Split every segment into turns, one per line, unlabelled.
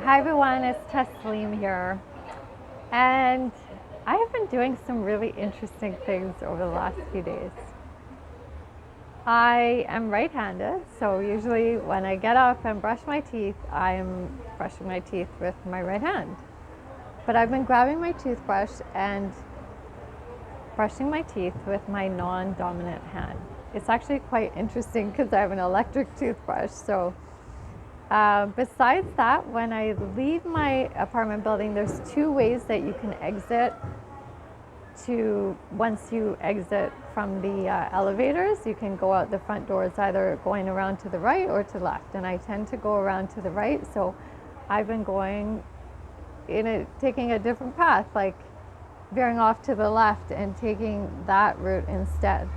Hi everyone, it's Tasleem here, and I have been doing some really interesting things over the last few days. I am right-handed, so usually when I get up and brush my teeth, I'm brushing my teeth with my right hand. But I've been grabbing my toothbrush and brushing my teeth with my non-dominant hand. It's actually quite interesting because I have an electric toothbrush, so besides that, when I leave my apartment building, there's two ways that you can exit once you exit from the elevators. You can go out the front doors, either going around to the right or to the left. And I tend to go around to the right, so I've been taking a different path, like veering off to the left and taking that route instead.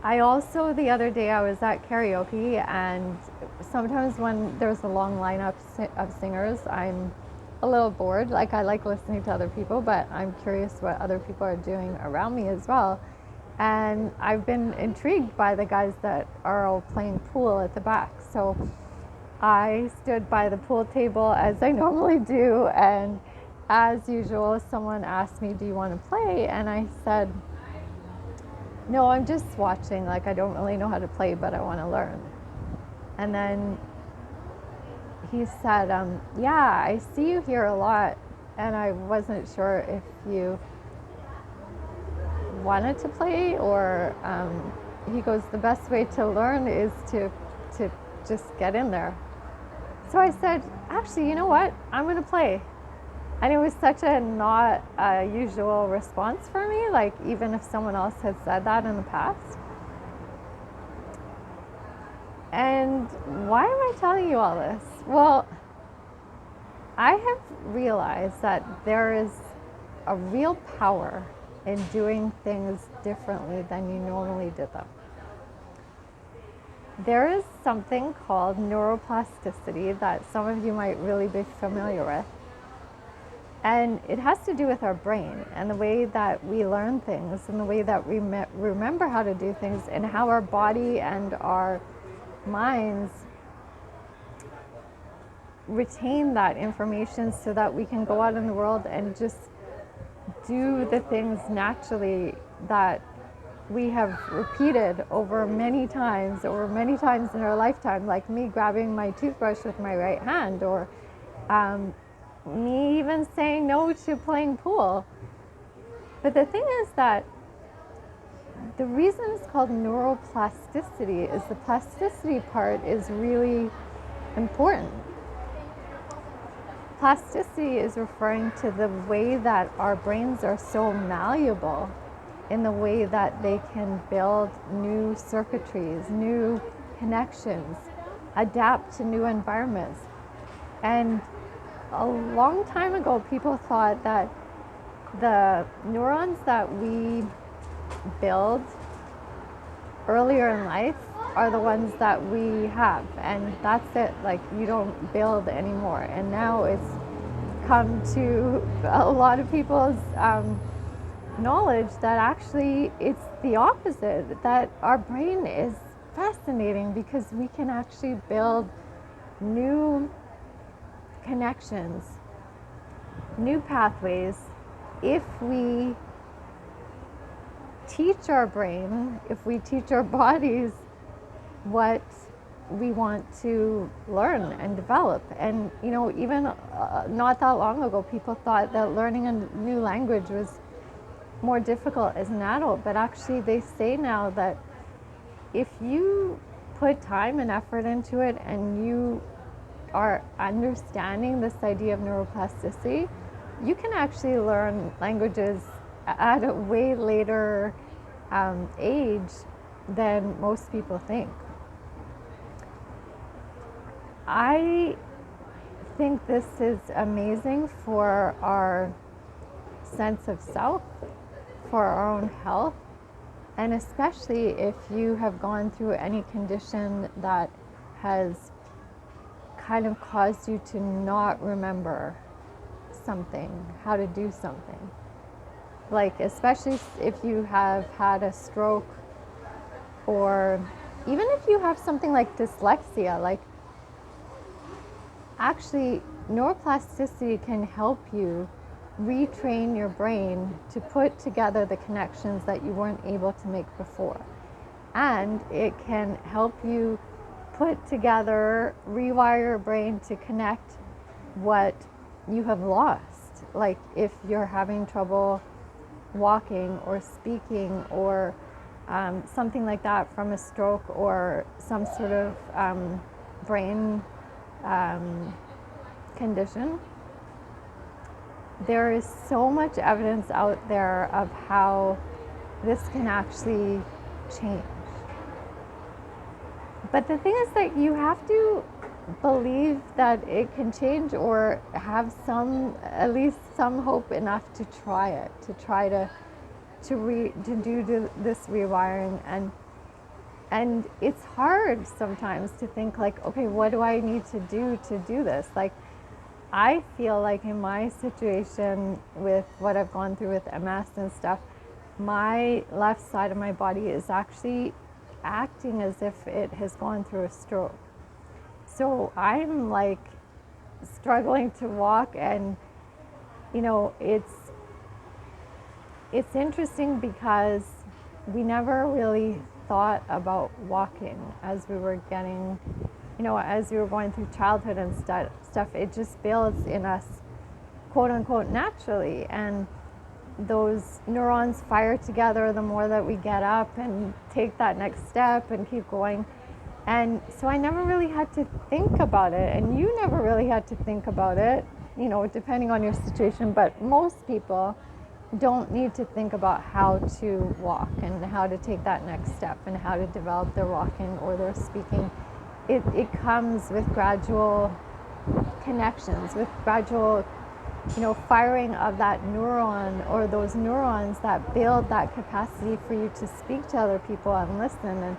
I also, the other day, I was at karaoke, and sometimes when there's a long lineup of singers, I'm a little bored. Like, I like listening to other people, but I'm curious what other people are doing around me as well. And I've been intrigued by the guys that are all playing pool at the back. So I stood by the pool table as I normally do, and as usual, someone asked me, "Do you want to play?" And I said, "No, I'm just watching. Like, I don't really know how to play, but I want to learn." And then he said, "Yeah, I see you here a lot, and I wasn't sure if you wanted to play or." He goes, "The best way to learn is to just get in there." So I said, "Actually, you know what? I'm going to play." And it was such a not usual response for me, like even if someone else had said that in the past. And why am I telling you all this? Well, I have realized that there is a real power in doing things differently than you normally did them. There is something called neuroplasticity that some of you might really be familiar with. And it has to do with our brain and the way that we learn things and the way that we remember how to do things and how our body and our minds retain that information so that we can go out in the world and just do the things naturally that we have repeated over many times in our lifetime, like me grabbing my toothbrush with my right hand, or me even saying no to playing pool. But the thing is that the reason it's called neuroplasticity is the plasticity part is really important. Plasticity is referring to the way that our brains are so malleable in the way that they can build new circuitries, new connections, adapt to new environments. And a long time ago, people thought that the neurons that we build earlier in life are the ones that we have, and that's it. Like, you don't build anymore. And now it's come to a lot of people's knowledge that actually it's the opposite, that our brain is fascinating because we can actually build new connections, new pathways, if we teach our brain, if we teach our bodies what we want to learn and develop. And you know, even not that long ago, people thought that learning a new language was more difficult as an adult, but actually they say now that if you put time and effort into it and you are understanding this idea of neuroplasticity, you can actually learn languages at a way later age than most people think. I think this is amazing for our sense of self, for our own health, and especially if you have gone through any condition that has kind of caused you to not remember something, how to do something. Like, especially if you have had a stroke, or even if you have something like dyslexia. Like, actually, neuroplasticity can help you retrain your brain to put together the connections that you weren't able to make before. And it can help you put together, rewire your brain to connect what you have lost. Like if you're having trouble walking or speaking or something like that from a stroke or some sort of brain condition, there is so much evidence out there of how this can actually change. But the thing is that you have to believe that it can change or have at least some hope enough to try it, to try to do this rewiring. And it's hard sometimes to think like, okay, what do I need to do this? Like, I feel like in my situation with what I've gone through with MS and stuff, my left side of my body is actually acting as if it has gone through a stroke. So I'm like struggling to walk, and you know, it's interesting because we never really thought about walking as we were getting, you know, as we were going through childhood and stuff. It just builds in us, quote unquote, naturally, and those neurons fire together the more that we get up and take that next step and keep going. And so I never really had to think about it, and you never really had to think about it, you know, depending on your situation. But most people don't need to think about how to walk and how to take that next step and how to develop their walking or their speaking. It comes with gradual connections, with gradual, you know, firing of that neuron or those neurons that build that capacity for you to speak to other people and listen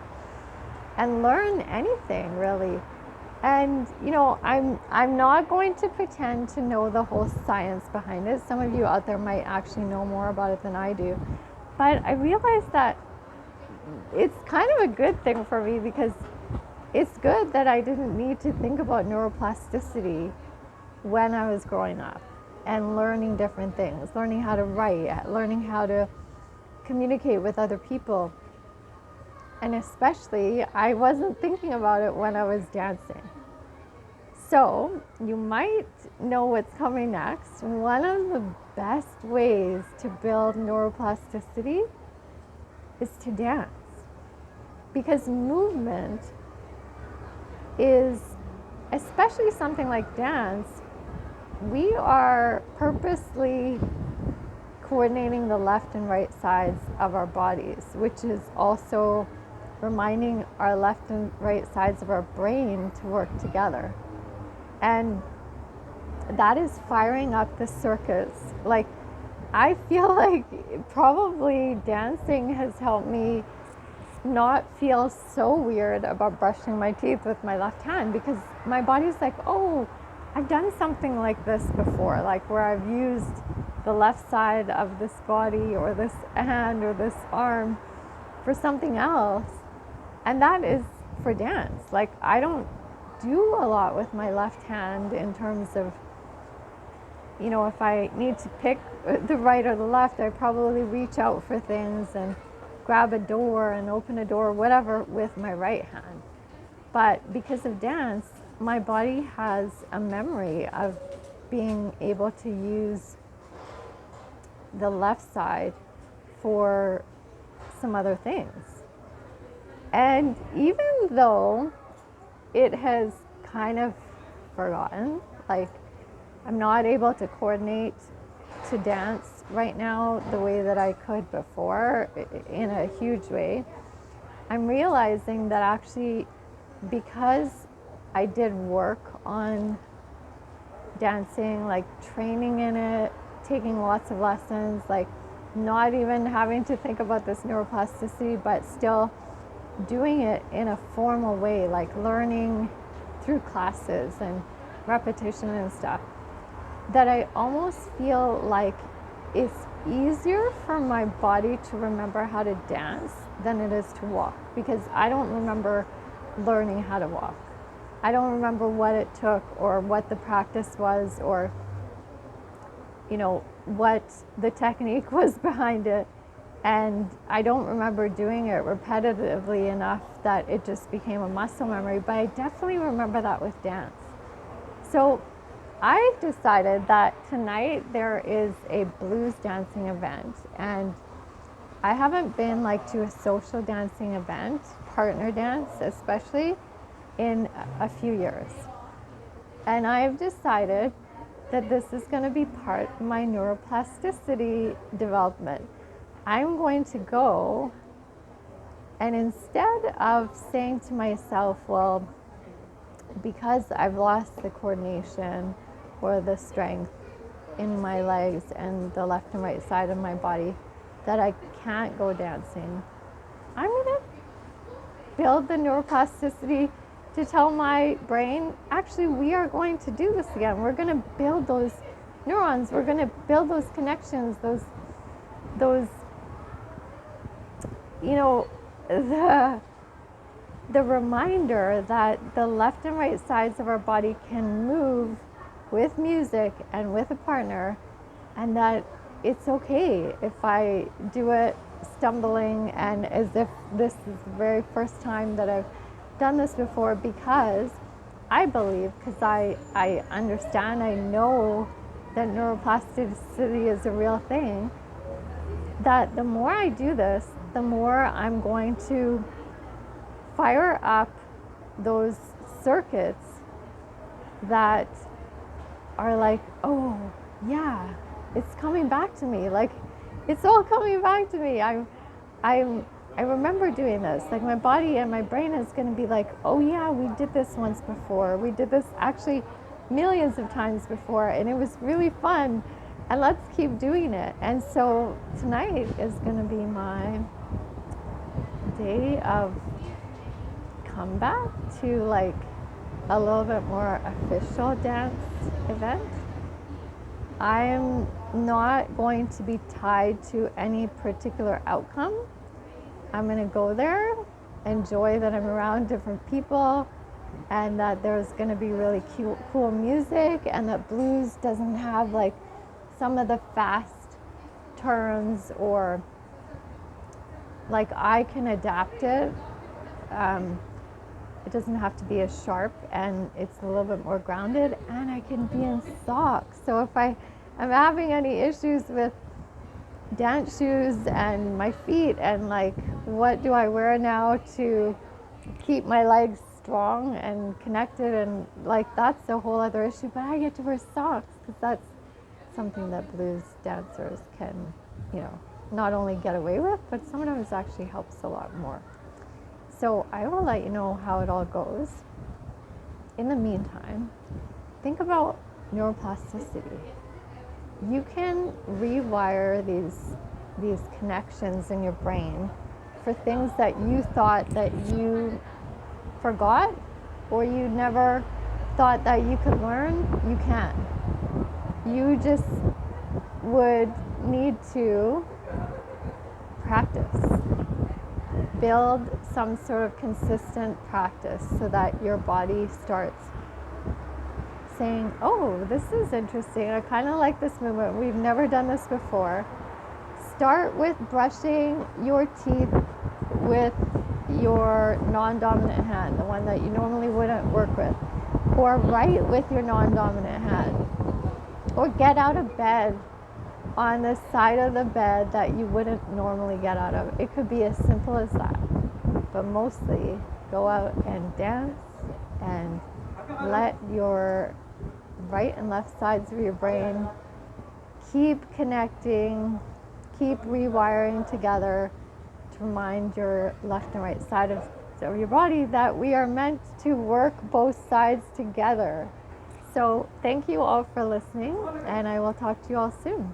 and learn anything really. And you know, I'm not going to pretend to know the whole science behind it. Some of you out there might actually know more about it than I do. But I realized that it's kind of a good thing for me, because it's good that I didn't need to think about neuroplasticity when I was growing up and learning different things, learning how to write, learning how to communicate with other people. And especially, I wasn't thinking about it when I was dancing. So, you might know what's coming next. One of the best ways to build neuroplasticity is to dance. Because movement is, especially something like dance, we are purposely coordinating the left and right sides of our bodies, which is also reminding our left and right sides of our brain to work together. And that is firing up the circuits. Like, I feel like probably dancing has helped me not feel so weird about brushing my teeth with my left hand, because my body's like, oh, I've done something like this before, like where I've used the left side of this body or this hand or this arm for something else. And that is for dance. Like, I don't do a lot with my left hand in terms of, you know, if I need to pick the right or the left, I probably reach out for things and grab a door and open a door, whatever, with my right hand. But because of dance, my body has a memory of being able to use the left side for some other things. And even though it has kind of forgotten, like, I'm not able to coordinate to dance right now the way that I could before in a huge way, I'm realizing that actually, because I did work on dancing, like training in it, taking lots of lessons, like not even having to think about this neuroplasticity, but still doing it in a formal way, like learning through classes and repetition and stuff, that I almost feel like it's easier for my body to remember how to dance than it is to walk, because I don't remember learning how to walk. I don't remember what it took or what the practice was or, what the technique was behind it. And I don't remember doing it repetitively enough that it just became a muscle memory, but I definitely remember that with dance. So I decided that tonight there is a blues dancing event, and I haven't been to a social dancing event, partner dance especially, in a few years. And I've decided that this is going to be part of my neuroplasticity development. I'm going to go, and instead of saying to myself, well, because I've lost the coordination or the strength in my legs and the left and right side of my body, that I can't go dancing, I'm going to build the neuroplasticity to tell my brain, actually, we are going to do this again. We're going to build those neurons. We're going to build those connections, those the reminder that the left and right sides of our body can move with music and with a partner, and that it's okay if I do it stumbling and as if this is the very first time that I've done this before, because I believe, because I understand, I know that neuroplasticity is a real thing, that the more I do this, the more I'm going to fire up those circuits that are like, oh yeah, it's coming back to me. It's all coming back to me. I remember doing this. My body and my brain is going to be like, oh yeah, we did this once before. We did this actually millions of times before, and it was really fun. And let's keep doing it. And so tonight is going to be my day of comeback to a little bit more official dance event. I'm not going to be tied to any particular outcome. I'm going to go there, enjoy that I'm around different people, and that there's going to be really cool music, and that blues doesn't have some of the fast turns, or I can adapt it. It doesn't have to be as sharp, and it's a little bit more grounded, and I can be in socks. So if I am having any issues with dance shoes and my feet and what do I wear now to keep my legs strong and connected, and that's a whole other issue, but I get to wear socks because that's something that blues dancers can not only get away with, but sometimes actually helps a lot more. So I will let you know how it all goes. In the meantime, think about neuroplasticity. You can rewire these connections in your brain for things that you thought that you forgot, or you never thought that you could learn. You can. You just would need to practice. Build some sort of consistent practice so that your body starts saying, oh, this is interesting. I kind of like this movement. We've never done this before. Start with brushing your teeth with your non-dominant hand, the one that you normally wouldn't work with, or write with your non-dominant hand, or get out of bed on the side of the bed that you wouldn't normally get out of. It could be as simple as that, but mostly go out and dance and let your right and left sides of your brain keep connecting, keep rewiring together to remind your left and right side of your body that we are meant to work both sides together. So thank you all for listening, and I will talk to you all soon.